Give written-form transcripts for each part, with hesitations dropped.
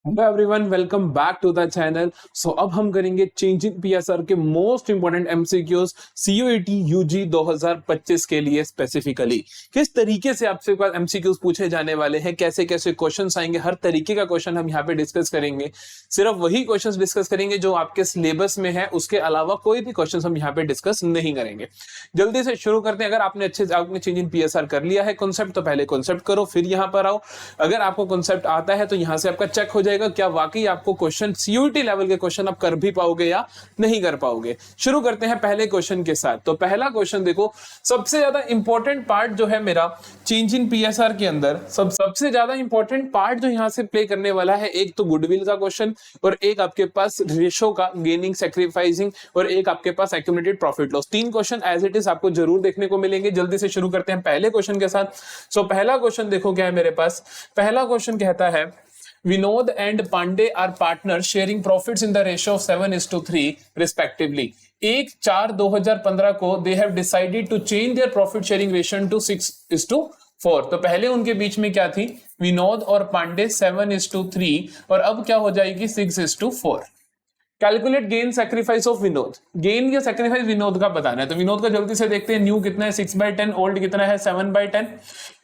Hello everyone, welcome back to the channel. So अब हम करेंगे चेंजिंग पीएसआर के most important MCQs CUET UG 2025 के लिए स्पेसिफिकली। किस तरीके से आपसे एमसीक्यूज पूछे जाने वाले हैं, कैसे कैसे क्वेश्चंस आएंगे, हर तरीके का क्वेश्चन हम यहाँ पे डिस्कस करेंगे। सिर्फ वही क्वेश्चंस डिस्कस करेंगे जो आपके सिलेबस में है, उसके अलावा कोई भी क्वेश्चन हम यहाँ पे डिस्कस नहीं करेंगे। जल्दी से शुरू करते हैं। अगर आपने चेंजिंग पीएसआर कर लिया है कॉन्सेप्ट, तो पहले कॉन्सेप्ट करो, फिर यहाँ पर आओ। अगर आपको कॉन्सेप्ट आता है तो यहाँ से आपका चेक हो जाएगा क्या वाकई आपको क्वेश्चन सीयूईटी लेवल के क्वेश्चन आप कर भी पाओगे या नहीं कर पाओगे। शुरू करते हैं पहले क्वेश्चन के साथ। तो पहला क्वेश्चन देखो, सबसे ज्यादा इंपॉर्टेंट पार्ट जो है मेरा चेंज इन पीएसआर के अंदर, सबसे ज्यादा इंपॉर्टेंट पार्ट जो यहां से प्ले करने वाला है, एक तो गुडविल का क्वेश्चन और एक आपके पास रेशो का, गेनिंग सैक्रिफाइसिंग, और एक आपके पास एक्यूमुलेटेड प्रॉफिट लॉस। तीन क्वेश्चन एज इट इज आपको जरूर देखने को मिलेंगे। जल्दी से शुरू करते हैं पहले क्वेश्चन के साथ। सो पहला क्वेश्चन देखो क्या है मेरे पास। पहला क्वेश्चन कहता है Vinod and Pandey are partners sharing profits in the ratio of 7:3 respectively. 1/4/2015 को they have decided to change their profit sharing ratio to 6:4। तो पहले उनके बीच में क्या थी, विनोद और पांडे 7:3, और अब क्या हो जाएगी 6:4। Calculate gain sacrifice of Vinod. Gain या सैक्रिफाइस विनोद का बताना है, तो विनोद का जल्दी से देखते हैं। न्यू कितना है 6/10, ओल्ड कितना है 7/10,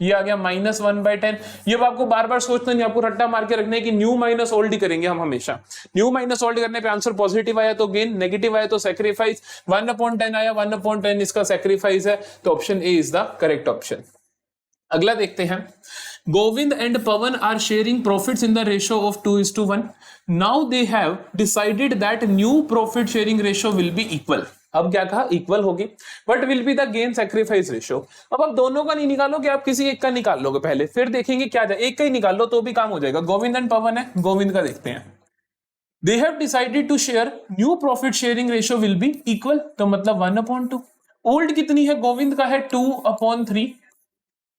ये आ गया -1/10। ये आपको बार बार सोचना नहीं, आपको रट्टा मार के रखना है कि न्यू माइनस ओल्ड ही करेंगे हम हमेशा। न्यू माइनस ओल्ड करने पे आंसर पॉजिटिव आया तो गेन, नेगेटिव आया तो सैक्रिफाइस। 1/10 आया, 1/10 इसका सैक्रिफाइस है, तो option A is the correct option. अगला देखते हैं। Govind and Pawan are sharing profits in the ratio of 2:1। Now they have decided that new profit sharing ratio will be equal. अब क्या कहा, इक्वल होगी, but will be the gain sacrifice ratio. अब आप दोनों का नहीं निकालोगे, आप किसी एक का निकाल लोगे पहले, फिर देखेंगे क्या जाए। एक का ही निकाल लो तो भी काम हो जाएगा। गोविंद एंड पवन है, गोविंद का देखते हैं। They have decided to share new profit sharing ratio will be equal, तो मतलब 1/2। ओल्ड कितनी है, गोविंद का है 2/3,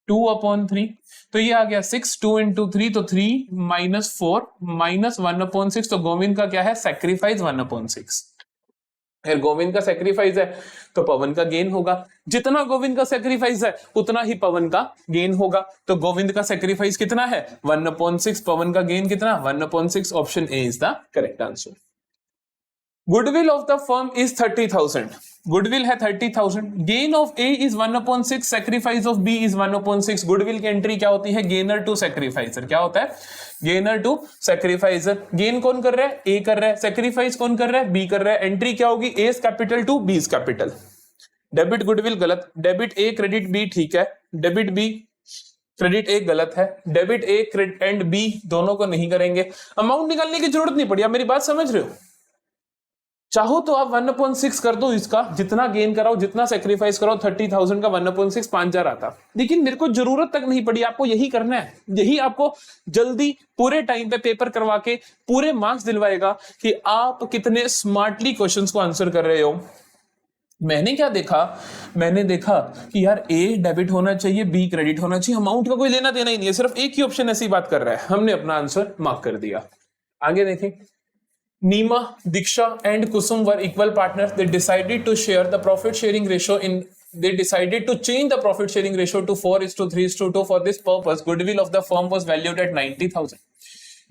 2/3, तो ये आ गया 6, 2 into 3 तो 3 - 4 -1/6, तो गोविंद का क्या है, सैक्रिफाइस 1/6। फिर गोविंद का सैक्रिफाइस है तो पवन का गेन होगा। जितना गोविंद का सैक्रिफाइस है उतना ही पवन का गेन होगा। तो गोविंद का सैक्रिफाइस कितना है 1/6, पवन का गेन कितना 1/6। Option A is the correct answer. Goodwill of the firm is 30,000। Goodwill है 30,000। Gain of A is 1/6, sacrifice of B is 1/6। Goodwill की एंट्री क्या होती है, गेनर टू सैक्रिफाइसर। क्या होता है, गेनर टू सैक्रिफाइसर। गेन कौन कर रहा है, ए कर रहा है। सैक्रिफाइस कौन कर रहा है, बी कर रहा है। एंट्री क्या होगी, A capital to B capital. Debit goodwill गलत, डेबिट ए क्रेडिट बी ठीक है, डेबिट बी क्रेडिट ए गलत है। डेबिट ए एंड बी दोनों को नहीं करेंगे। अमाउंट निकालने की जरूरत नहीं पड़ी, आप मेरी बात समझ रहे हो। चाहो तो आप 1/6 कर दो इसका, जितना गेन कराओ, जितना सेक्रीफाइस कराओ, 30,000 का 1/6 5,000 आता। लेकिन मेरे को जरूरत तक नहीं पड़ी, आपको यही करना है। यही आपको जल्दी पूरे टाइम पे पेपर करवा के पूरे मार्क्स दिलवाएगा कि आप कितने स्मार्टली क्वेश्चंस को आंसर कर रहे हो। मैंने क्या देखा, मैंने देखा कि यार ए डेबिट होना चाहिए, बी क्रेडिट होना चाहिए, अमाउंट का कोई लेना देना ही नहीं है, सिर्फ एक ही ऑप्शन ऐसी बात कर रहा है। हमने अपना आंसर मार्क कर दिया। आगे देखें। Nima, Diksha and Kusum were equal partners. They decided to share the profit sharing ratio they decided to change the profit sharing ratio to 4:3:2. For this purpose, goodwill of the firm was valued at 90,000.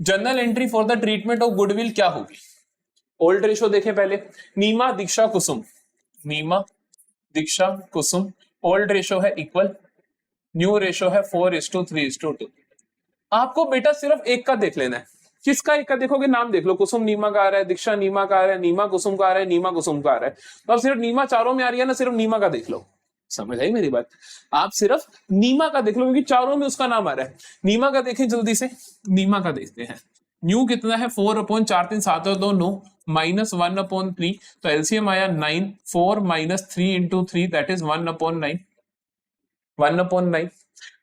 Journal entry for the treatment of goodwill क्या होगी? Old ratio देखें पहले। नीमा, दीक्षा, कुसुम। नीमा, दीक्षा, कुसुम। Old ratio है equal, new ratio है 4:3:2। आपको बेटा सिर्फ एक का देख लेना है। किसका एक का देखोगे, नाम देख लो। कुसुम नीमा का आ रहा है, दीक्षा नीमा का आ रहा है, नीमा कुसुम का आ रहा है, नीमा कुसुम का आ रहा है। तो अब सिर्फ नीमा चारों में आ रही है ना, सिर्फ नीमा का देख लो। समझ आई मेरी बात, आप सिर्फ नीमा का देख लो क्योंकि चारों में उसका नाम आ रहा है। नीमा का देखें जल्दी से, नीमा का देखते हैं। न्यू कितना है 4/4 3 7 और 2 9 -1/3, तो एलसीएम आया 9। 4 - 3 × 3 दैट इज 1/9। 1/9,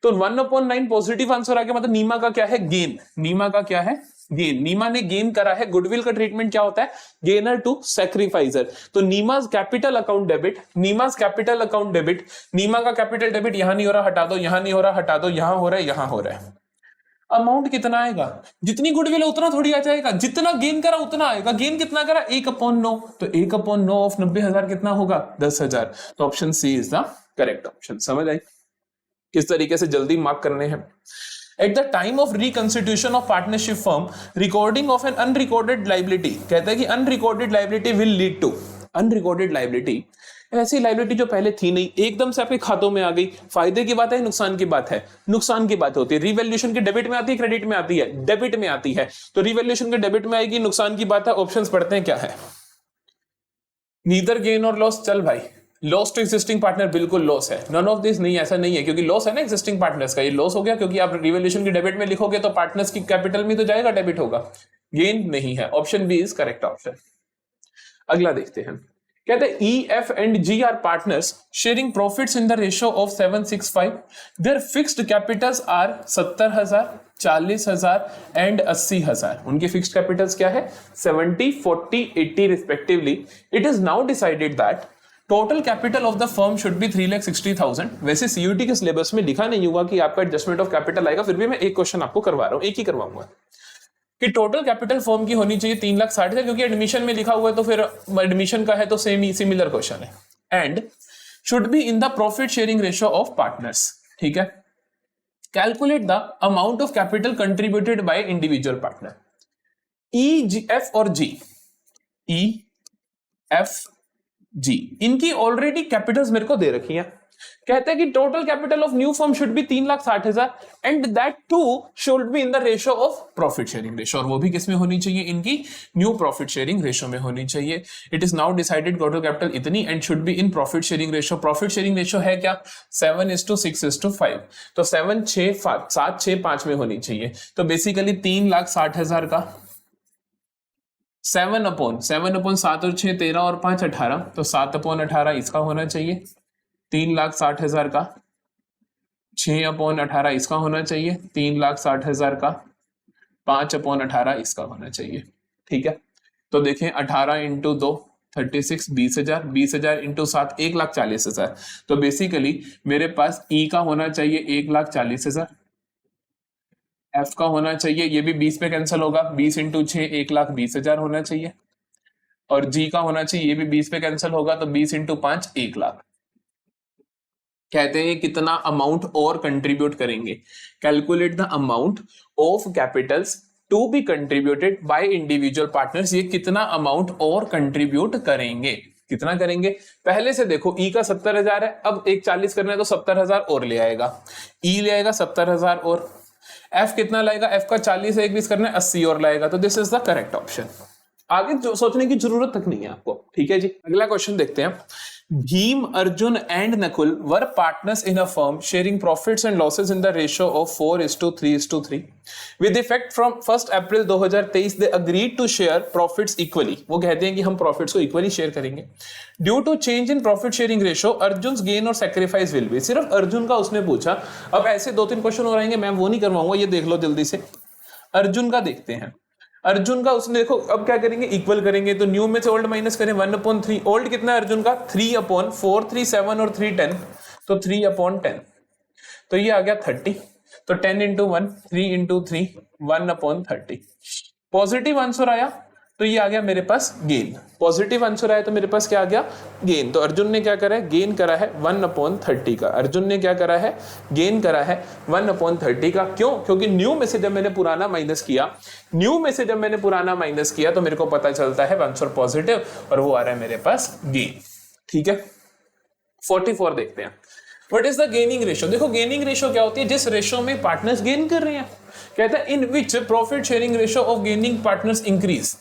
तो 1/9 पॉजिटिव आंसर आ गया। मतलब नीमा का क्या है, गेन। नीमा का क्या है, गेन। नीमा ने गेन करा है। गुडविल का ट्रीटमेंट क्या होता है, गेनर टू सैक्रिफाइसर। तो Neema's capital account debit, Neema's capital account debit. Neema का कैपिटल डेबिट यहां नहीं हो रहा, हटा दो, यहां नहीं हो रहा, हटा दो, यहां हो रहा है, यहां हो रहा है। अमाउंट कितना आएगा, जितनी गुडविल है उतना थोड़ी आ जाएगा, जितना गेन करा उतना आएगा। गेन कितना करा 1/9, तो 1/9 ऑफ 90,000 कितना होगा 10,000। तो option C is the correct option. समझ आई किस तरीके से जल्दी मार्क करने हैं। At the time of reconstitution of partnership firm recording of an unrecorded liability, कहता है कि unrecorded liability will lead to, unrecorded liability ऐसी लाइबिलिटी जो पहले थी नहीं, एकदम से आपके खातों में आ गई। फायदे की बात है, नुकसान की बात है, नुकसान की बात होती है। रिवैल्यूएशन के डेबिट में आती है, क्रेडिट में आती है, डेबिट में आती है, तो रिवैल्यूएशन के डेबिट में आएगी। नुकसान की बात है, ऑप्शंस पढ़ते हैं क्या है। नीदर गेन और लॉस, चल भाई लॉस टू एग्जिस्टिंग पार्टनर बिल्कुल लॉस है, नन ऑफ दिस नहीं, ऐसा नहीं है, क्योंकि लॉस है ना एग्जिस्टिंग पार्टनर्स का, ये लॉस हो गया क्योंकि आप रिवैल्यूएशन की डेबिट में लिखोगे तो पार्टनर्स की कैपिटल में तो जाएगा, डेबिट होगा, गेन नहीं है। Option B is correct option. अगला देखते हैं, कहते हैं E F and G are partners sharing profits in the ratio of 765, their fixed capitals are 70,000, 40,000 and 80,000। उनके फिक्स्ड कैपिटल्स क्या है, 70, 40, 80 respectively. It is now decided that total capital of the firm should be 3,60,000। वैसे CUT के syllabus में लिखा नहीं हुआ कि आपका एडजस्टमेंट ऑफ कैपिटल आएगा, फिर भी मैं एक क्वेश्चन आपको करवा रहा हूं, एक ही करवाऊंगा कि टोटल कैपिटल फर्म की होनी चाहिए 3,60,000, क्योंकि एडमिशन में लिखा हुआ है तो फिर एडमिशन का है तो सेम ही सिमिलर क्वेश्चन है। And should be in the profit sharing ratio of partners, ठीक है। Calculate the amount of capital contributed by individual partner. E G F और जी, ई एफ जी, इनकी ऑलरेडी कैपिटल्स मेरे को दे रखी है। कहते हैं कि total capital of new firm should be 3,60,000 and that too should be in the ratio of profit sharing ratio, और वो भी किसमें होनी चाहिए, इनकी न्यू प्रॉफिट शेयरिंग रेशियो में होनी चाहिए। It is now decided total capital इतनी and should be in profit sharing ratio. Profit sharing ratio है क्या, 7:6:5, तो 7, 6, 7, 6, 5 में होनी चाहिए। तो बेसिकली 3,60,000 का 7/7 और 6 13 और 5 18, तो 7/18 इसका होना चाहिए। 3,60,000 का 6/18 इसका होना चाहिए। 3,60,000 का 5/18 इसका होना चाहिए, ठीक है। तो देखें 18 इंटू 2 36, 20,000, 20,000 इंटू 7 1,40,000। तो बेसिकली मेरे पास ई का होना चाहिए 1,40,000, एफ का होना चाहिए, ये भी 20 पे कैंसिल होगा, 20 इंटू 6 1,20,000 होना चाहिए, और जी का होना चाहिए, ये भी 20 पे कैंसिल होगा, तो 20 इंटू 5 1,00,000। कहते हैं कितना अमाउंट और कंट्रीब्यूट करेंगे, calculate the amount of capitals to be contributed by individual partners. ये कितना अमाउंट और कंट्रीब्यूट करेंगे, कितना करेंगे। पहले से देखो ई का 70,000 है, अब 1,40 करना है तो 70,000 और ले आएगा, ई ले आएगा 70,000 और, एफ कितना लाएगा, एफ का 40 से 20 करना है 80 और लाएगा। तो this is the correct option. आगे जो सोचने की जरूरत तक नहीं है आपको, ठीक है जी। अगला क्वेश्चन देखते हैं। Bhim, Arjun and Nakul were partners in a firm sharing profits and losses in the ratio of 4:3:3 with effect from 1 April 2023 they agreed to share profits equally. वो कहते हैं कि हम प्रॉफिट्स को इक्वली शेयर करेंगे। Due to change in profit sharing ratio Arjun gain और sacrifice will be. सिर्फ अर्जुन का उसने पूछा, अब ऐसे 2-3 क्वेश्चन हो रहेंगे, मैं वो नहीं करवाऊंगा, ये देख लो जल्दी से। अर्जुन का देखते हैं, अर्जुन का उसने देखो, अब क्या करेंगे, इक्वल करेंगे, तो न्यू में से ओल्ड माइनस करें, 1/3। ओल्ड कितना है अर्जुन का, 3/4, 3 7 और 3 10, तो 3/10, तो ये आ गया 30। तो 10 इंटू 1 3 इंटू 3 1/30। पॉजिटिव आंसर आया तो ये आ गया मेरे पास गेन। पॉजिटिव आंसर आया तो मेरे पास क्या आ गया, गेन। तो अर्जुन ने क्या करा है, गेन करा है 1/30 का। अर्जुन ने क्या करा है, गेन करा है 1/30 का। क्यों, क्योंकि न्यू में से जब मैंने पुराना माइनस किया, न्यू में से जब मैंने पुराना माइनस किया तो मेरे को पता चलता है आंसर पॉजिटिव, और वो आ रहा है मेरे पास गेन, ठीक है। 44 देखते हैं। What is the gaining ratio. देखो गेनिंग रेशियो क्या होती है, जिस रेशियो में पार्टनर्स गेन कर रहे हैं। कहता है in which profit sharing ratio of gaining partners increase.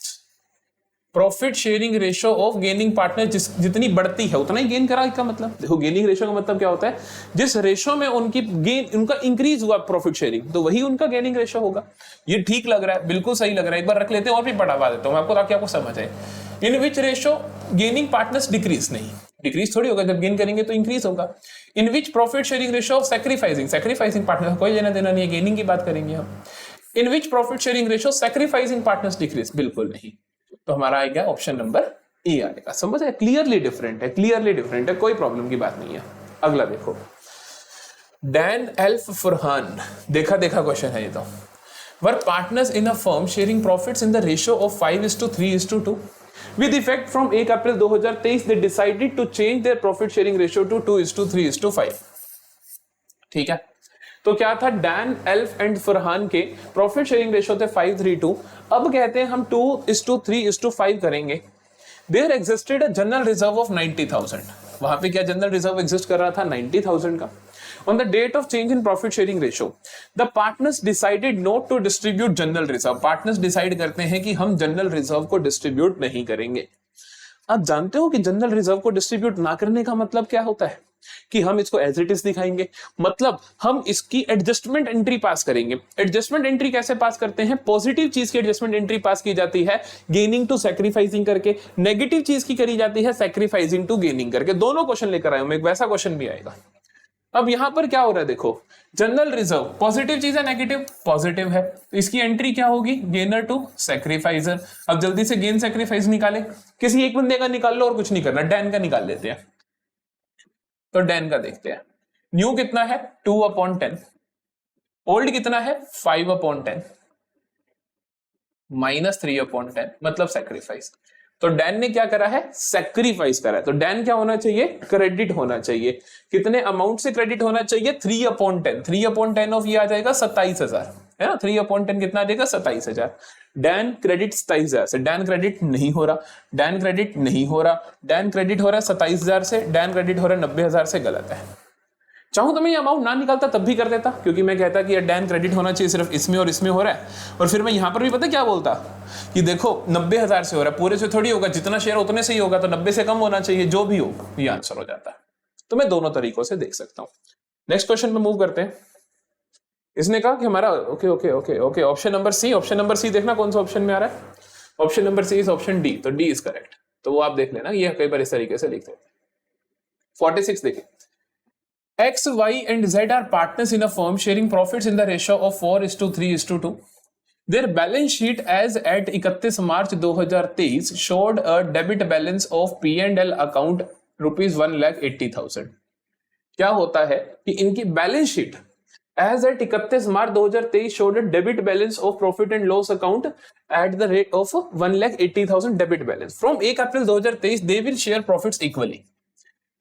Profit sharing ratio of gaining partner जितनी बढ़ती है उतना ही गेन करा का मतलब। देखो गेनिंग रेशियो का मतलब क्या होता है, जिस रेशियो में उनकी गेन, उनका इंक्रीज हुआ प्रॉफिट शेयरिंग, तो वही उनका गेनिंग रेशियो होगा। ये ठीक लग रहा है, बिल्कुल सही लग रहा है। एक बार रख लेते हैं और भी बढ़ावा देता हूं मैं आपको ताकि आपको समझ आए। In which ratio gaining partners decrease, नहीं डिक्रीज थोड़ी होगा, जब गेन करेंगे तो इंक्रीज होगा। In which profit sharing ratio of sacrificing partner, कोई लेना देना नहीं है, गेनिंग की बात करेंगे हम। In which profit sharing ratio sacrificing partners decrease, बिल्कुल नहीं। तो हमारा आएगा ऑप्शन नंबर ए आएगा। समझ है, क्लियरली डिफरेंट है, क्लियरली डिफरेंट है, कोई प्रॉब्लम की बात नहीं है। अगला देखो, डैन एल्फ फरहान, देखा क्वेश्चन है ये तो। वर partners in a firm sharing profits in the ratio of 5:3:2 with effect from 1 April 2023 they decided to change their profit sharing ratio to 2:3:5। ठीक है, तो क्या था, डैन, एल्फ एंड फरहान के प्रॉफिट शेयरिंग रेशियो थे 5:3:2। अब कहते हैं हम 2:3:5 करेंगे। There existed a general reserve of 90,000। वहां पे क्या जनरल रिजर्व एग्जिस्ट कर रहा था, 90,000 का। On the date of change in profit sharing ratio, the partners decided not to distribute general reserve. Partners decide करते हैं कि हम जनरल रिजर्व को डिस्ट्रीब्यूट नहीं करेंगे। आप जानते हो कि जनरल रिजर्व को डिस्ट्रीब्यूट ना करने का मतलब क्या होता है, कि हम इसको एज इट इज दिखाएंगे, मतलब हम इसकी एडजस्टमेंट एंट्री पास करेंगे। एडजस्टमेंट एंट्री कैसे पास करते हैं, पॉजिटिव चीज की एडजस्टमेंट एंट्री पास की जाती है गेनिंग टू सैक्रिफाइसिंग करके, नेगेटिव चीज की करी जाती है सैक्रिफाइसिंग टू गेनिंग करके। दोनों क्वेश्चन लेकर आया हूं मैं, एक वैसा क्वेश्चन भी आएगा। अब यहां पर क्या हो रहा है, देखो जनरल रिजर्व पॉजिटिव चीज है, नेगेटिव पॉजिटिव है, इसकी एंट्री क्या होगी, गेनर टू सैक्रिफाइजर। अब जल्दी से गेन सैक्रिफाइस निकाले, किसी एक बंदे का निकाल लो और कुछ नहीं करना, डैन का निकाल लेते हैं। तो डैन का देखते हैं, न्यू कितना है 2/10, ओल्ड कितना है 5/10, -3/10 मतलब सैक्रिफाइस। तो डैन ने क्या करा है, सैक्रिफाइस करा है। तो डैन क्या होना चाहिए, क्रेडिट होना चाहिए। कितने अमाउंट से क्रेडिट होना चाहिए, 3/10। 3/10 ऑफ ये आ जाएगा 27,000, है ना। 3/10 कितना आ जाएगा, 27,000। डैन क्रेडिट 27,000 से, डैन क्रेडिट नहीं हो रहा, डैन क्रेडिट नहीं हो रहा, डैन क्रेडिट हो रहा है 27,000 से, डैन क्रेडिट हो रहा है 90,000 से, गलत है। चाहूं तो मैं ये अमाउंट ना निकालता तब भी कर देता, क्योंकि मैं कहता कि यार डैन क्रेडिट होना चाहिए सिर्फ इसमें और इसमें हो रहा है, और फिर मैं यहां पर भी पता क्या बोलता कि देखो 90,000 से हो रहा है, पूरे से थोड़ी होगा, जितना शेयर उतने से ही होगा, तो 90 से कम होना चाहिए, जो भी हो ये आंसर हो जाता है। तो मैं दोनों तरीकों से देख सकता हूं। नेक्स्ट क्वेश्चन पे मूव करते हैं। इसने कहा कि हमारा okay okay okay okay option number C, option number C देखना कौन सा ऑप्शन में आ रहा है, option number C is option D, तो डी इज करेक्ट। तो वो आप देख लेना, ये कई बार इस तरीके से लिखते हैं। 46 देखिए, X, Y and Z are partners in a firm sharing profits in the ratio of 4:3:2. Their balance sheet as at 31 March 2023 showed a debit balance of P&L account ₹1,80,000। क्या होता है कि इनकी balance sheet as at 31 March 2023 showed a debit balance of profit and loss account at the rate of 1,80,000 debit balance. From 1 April 2023 they will share profits equally.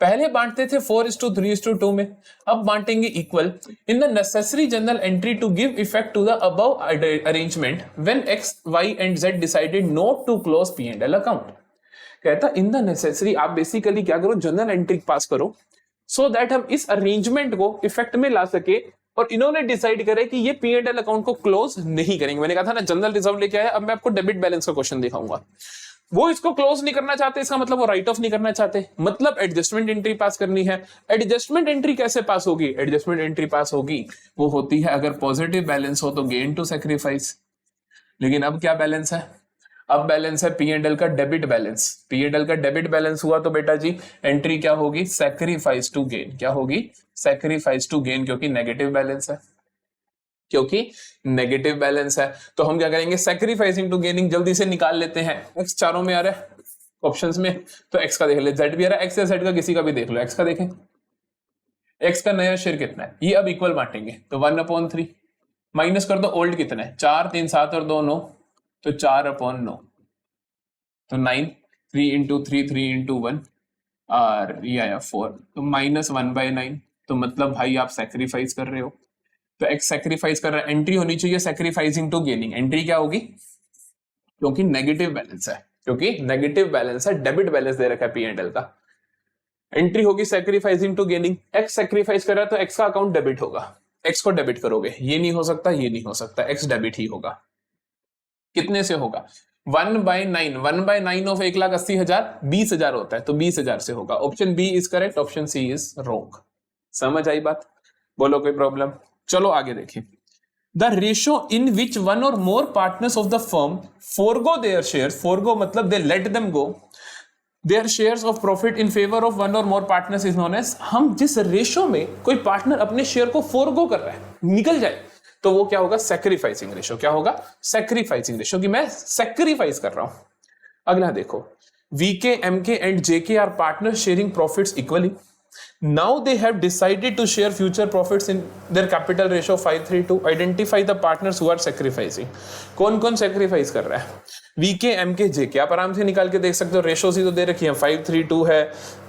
पहले बांटते थे 4:3:2 में, अब बांटेंगे equal. In the necessary journal entry to give effect to the above arrangement when X, Y and Z decided not to close P&L account. कहता in the necessary, आप basically क्या करो, जनरल एंट्री पास करो सो दैट हम इस arrangement को effect में ला सके, और इन्होंने डिसाइड करे कि ये P&L अकाउंट को क्लोज नहीं करेंगे। मैंने कहा था ना जनरल रिजर्व लेके आया, अब मैं आपको डेबिट बैलेंस का क्वेश्चन दिखाऊंगा। वो इसको क्लोज नहीं करना चाहते, इसका मतलब वो राइट ऑफ नहीं करना चाहते, मतलब एडजस्टमेंट एंट्री पास करनी है। एडजस्टमेंट एंट्री कैसे पास होगी, एडजस्टमेंट एंट्री पास होगी वो होती है अगर पॉजिटिव बैलेंस हो तो गेन टू सैक्रिफाइस। लेकिन अब क्या बैलेंस है, अब बैलेंस है P&L का डेबिट बैलेंस। P&L का डेबिट बैलेंस हुआ तो बेटा जी एंट्री क्या होगी, सैक्रिफाइस टू गेन। क्या होगी, सैक्रिफाइस टू गेन, क्योंकि नेगेटिव बैलेंस है, क्योंकि नेगेटिव बैलेंस है। तो हम क्या करेंगे, सैक्रिफाइसिंग टू गेनिंग जल्दी से निकाल लेते हैं। एक्स चारों में आ रहा है ऑप्शंस में, तो एक्स का देख ले, जेड भी आ रहा है, एक्स या जेड का किसी का भी देख लो। एक्स का देखें, एक्स का नया शेयर कितना है, ये अब इक्वल बांटेंगे तो 1/3 माइनस कर दो, ओल्ड कितना है 4, 3, 7 और 2 9, तो 4/9, तो 9, 3 × 3, 3 × 1 और ये आया 4, तो -1/9। तो मतलब भाई आप सैक्रिफाइस कर रहे हो, तो एक्स सैक्रिफाइस कर रहा है, एंट्री होनी चाहिए सैक्रिफाइसिंग टू गेनिंग। एंट्री क्या होगी, क्योंकि नेगेटिव बैलेंस है, क्योंकि नेगेटिव बैलेंस है, डेबिट बैलेंस दे रखा है P&L का, एंट्री होगी sacrificing to gaining. X sacrifice कर रहा है तो एक्स का अकाउंट डेबिट होगा, एक्स को डेबिट करोगे, ये नहीं हो सकता, ये नहीं हो सकता, एक्स डेबिट ही होगा। कितने से होगा, 1/9, 1/9 ऑफ 1,80,000 20,000 होता है, तो 20,000 से होगा। Option B is correct, option C is wrong. समझ आई बात, बोलो कोई प्रॉब्लम। चलो आगे देखिए, the ratio in which one or more partners of the firm forgo their shares, forgo मतलब they let them go their shares of profit in favour of one or more partners is known as. हम जिस ratio में कोई partner अपने share को forgo कर रहा है, निकल जाए, तो वो क्या होगा, सैक्रिफाइसिंग रेशियो। क्या होगा, सैक्रिफाइसिंग रेशियो, कि मैं सैक्रिफाइस कर रहा हूं। अगला देखो, VK, MK and JK are partners sharing profits equally. Now they have decided to share future profits in their capital ratio 5:3:2. Identify the partners who are sacrificing. कौन कौन sacrifice कर रहा है, वीके, एमके, जेके आप आराम से निकाल के देख सकते हो। रेशोज ही तो दे रखी है, 5:3:2 है,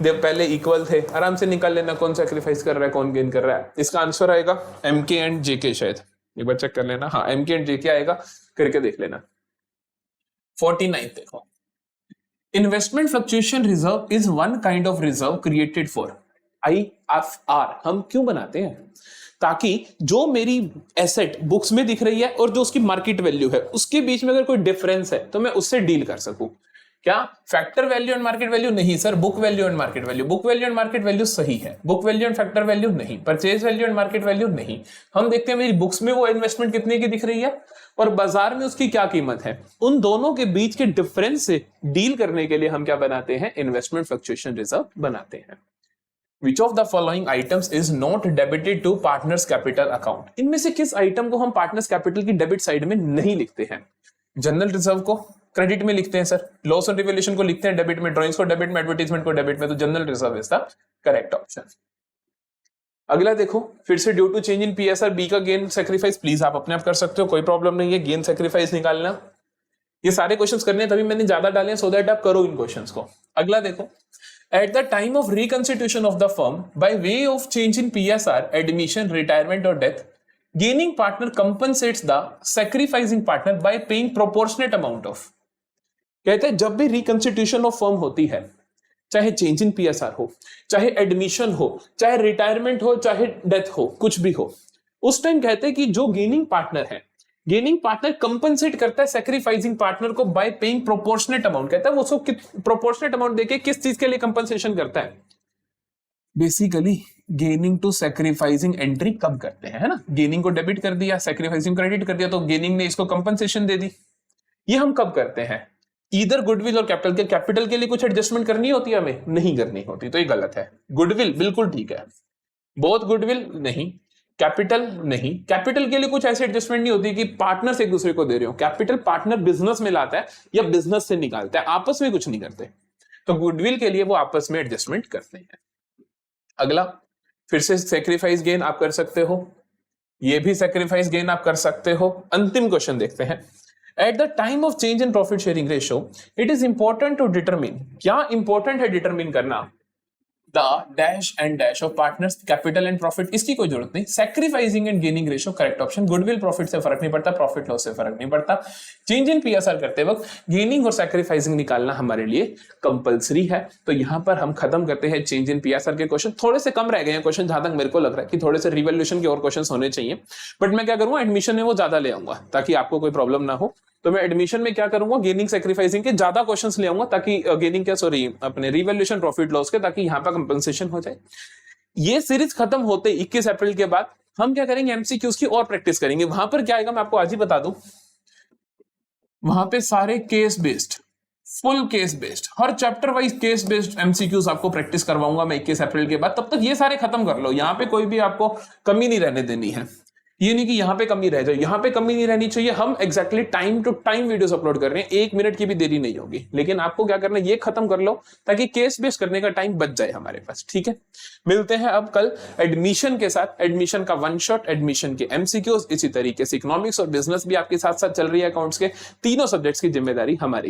जब पहले इक्वल थे, आराम से निकाल लेना कौन सैक्रिफाइस कर रहा है कौन गेन कर रहा है। इसका आंसर आएगा एमके एंड जेके, शायद एक बार चेक कर लेना। हाँ, एमके एंड जेके आएगा, करके देख लेना। 49 देखो, investment fluctuation reserve is one kind of reserve created for IFR। हम क्यों बनाते हैं? ताकि जो मेरी एसेट बुक्स में दिख रही है और जो उसकी मार्केट वैल्यू है उसके बीच में अगर कोई डिफरेंस है तो मैं उससे डील कर सकूं। क्या factor value and market value? नहीं sir, book value and market value. Book value and market value सही है, book value and factor value नहीं। Purchase value and market value नहीं। हम देखते हैं मेरी बुक्स में वो इन्वेस्टमेंट कितने की दिख रही है और बाजार में उसकी क्या कीमत है। उन दोनों के बीच के डिफरेंस से डील करने के लिए हम क्या बनाते हैं? इन्वेस्टमेंट फ्लक्चुएशन रिजर्व बनाते हैं। Which of the following items is not debited to partners capital account? इनमें से किस आइटम को हम पार्टनर्स कैपिटल की डेबिट साइड में नहीं लिखते हैं? जनरल रिजर्व को क्रेडिट में लिखते हैं सर, लॉस ऑन रिवैल्यूएशन को लिखते हैं डेबिट में, ड्राइंग्स को डेबिट में, एडवर्टाइजमेंट को डेबिट में, तो general reserve is the correct option. अगला देखो, फिर से due to change in PSR B का गेन सेक्रीफाइस, प्लीज आप अपने आप कर सकते हो, कोई प्रॉब्लम नहीं है। गेन सेक्रीफाइस निकालना, ये सारे क्वेश्चंस करने तभी मैंने ज्यादा डाले हैं, सो दैट आप करो इन क्वेश्चंस को। अगला देखो, at the time of reconstitution of the firm by way of change in PSR, admission, retirement or death, gaining partner compensates the sacrificing partner by paying proportionate amount of। कहते हैं जब भी reconstitution of firm होती है, चाहे change in PSR हो, चाहे admission हो, चाहे रिटायरमेंट हो, चाहे डेथ हो, कुछ भी हो, उस टाइम कहते हैं कि जो गेनिंग पार्टनर है, गेनिंग पार्टनर कंपनसेट करता है सैक्रिफाइसिंग पार्टनर को बाय पेइंग प्रोपोर्शनेट अमाउंट। कहता है वो उसको प्रोपोर्शनेट अमाउंट देके किस चीज के लिए कंपनसेशन करता है? Basically gaining to sacrificing entry कब करते हैं, है ना? गेनिंग को डेबिट कर दिया, सैक्रिफाइसिंग क्रेडिट कर दिया, तो गेनिंग ने इसको कंपनसेशन दे दी। ये हम कब करते हैं? इधर गुडविल और कैपिटल के, कैपिटल के लिए कुछ एडजस्टमेंट करनी होती है हमें? नहीं करनी होती, तो ये गलत है। गुडविल बिल्कुल ठीक है, बहुत गुडविल नहीं, कैपिटल नहीं। कैपिटल के लिए कुछ ऐसे एडजस्टमेंट नहीं होती कि पार्टनर्स एक दूसरे को दे रहे हो। कैपिटल पार्टनर बिजनेस में लाता है या बिजनेस से निकालता है, आपस में कुछ नहीं करते। तो गुडविल के लिए वो आपस में एडजस्टमेंट करते हैं। अगला, फिर से सैक्रिफाइस गेन आप कर सकते हो, ये भी सैक्रिफाइस गेन आप कर सकते हो। अंतिम क्वेश्चन देखते हैं। At the time of change in profit sharing ratio it is important to determine, क्या इंपॉर्टेंट है डिटरमिन करना? The dash and dash of partners capital and profit, इसकी कोई जरूरत नहीं। Sacrificing and gaining ratio correct option. Goodwill profit से फर्क नहीं पड़ता, प्रॉफिट लॉस से फर्क नहीं पड़ता। चेंज इन पीएसआर करते वक्त गेनिंग और सैक्रिफाइसिंग निकालना हमारे लिए कंपलसरी है। तो यहां पर हम खत्म करते हैं चेंज इन पीएसआर के क्वेश्चन। थोड़े से कम रह गए हैं क्वेश्चन, जहां तक मेरे को लग रहा है कि थोड़े से रिवैल्यूएशन के और क्वेश्चन होने चाहिए, बट मैं क्या करूंगा, एडमिशन में वो ज्यादा ले आऊंगा ताकि आपको कोई प्रॉब्लम ना हो। तो मैं एडमिशन में क्या करूंगा, गेनिंग सैक्रिफाइसिंग के ज्यादा क्वेश्चंस ले आऊंगा, ताकि गेनिंग क्या सॉरी अपने रिवैल्यूएशन प्रॉफिट लॉस के, ताकि यहां पर कंपनसेशन हो जाए। ये सीरीज खत्म होते 21 अप्रैल के बाद हम क्या करेंगे, एमसीक्यूज की और प्रैक्टिस करेंगे। वहां पर क्या आएगा मैं आपको आज ही बता दूं, वहां पे सारे case based, full case based, हर chapter wise case based MCQs आपको प्रैक्टिस करवाऊंगा मैं 21 अप्रैल के बाद। तब तक ये सारे खत्म कर लो, यहाँ पे कोई भी आपको कमी नहीं रहने देनी है। ये नहीं कि यहाँ पे कमी रह जाए, यहाँ पे कमी नहीं रहनी चाहिए। हम exactly time to time videos upload कर रहे हैं, 1 मिनट की भी देरी नहीं होगी। लेकिन आपको क्या करना है, ये खत्म कर लो ताकि केस बेस करने का टाइम बच जाए हमारे पास। ठीक है, मिलते हैं अब कल एडमिशन के साथ। एडमिशन का वन शॉट, एडमिशन के एमसीक्यूज, इसी तरीके से इकोनॉमिक्स और बिजनेस भी आपके साथ साथ चल रही है। अकाउंट्स के तीनों सब्जेक्ट्स की जिम्मेदारी हमारी है।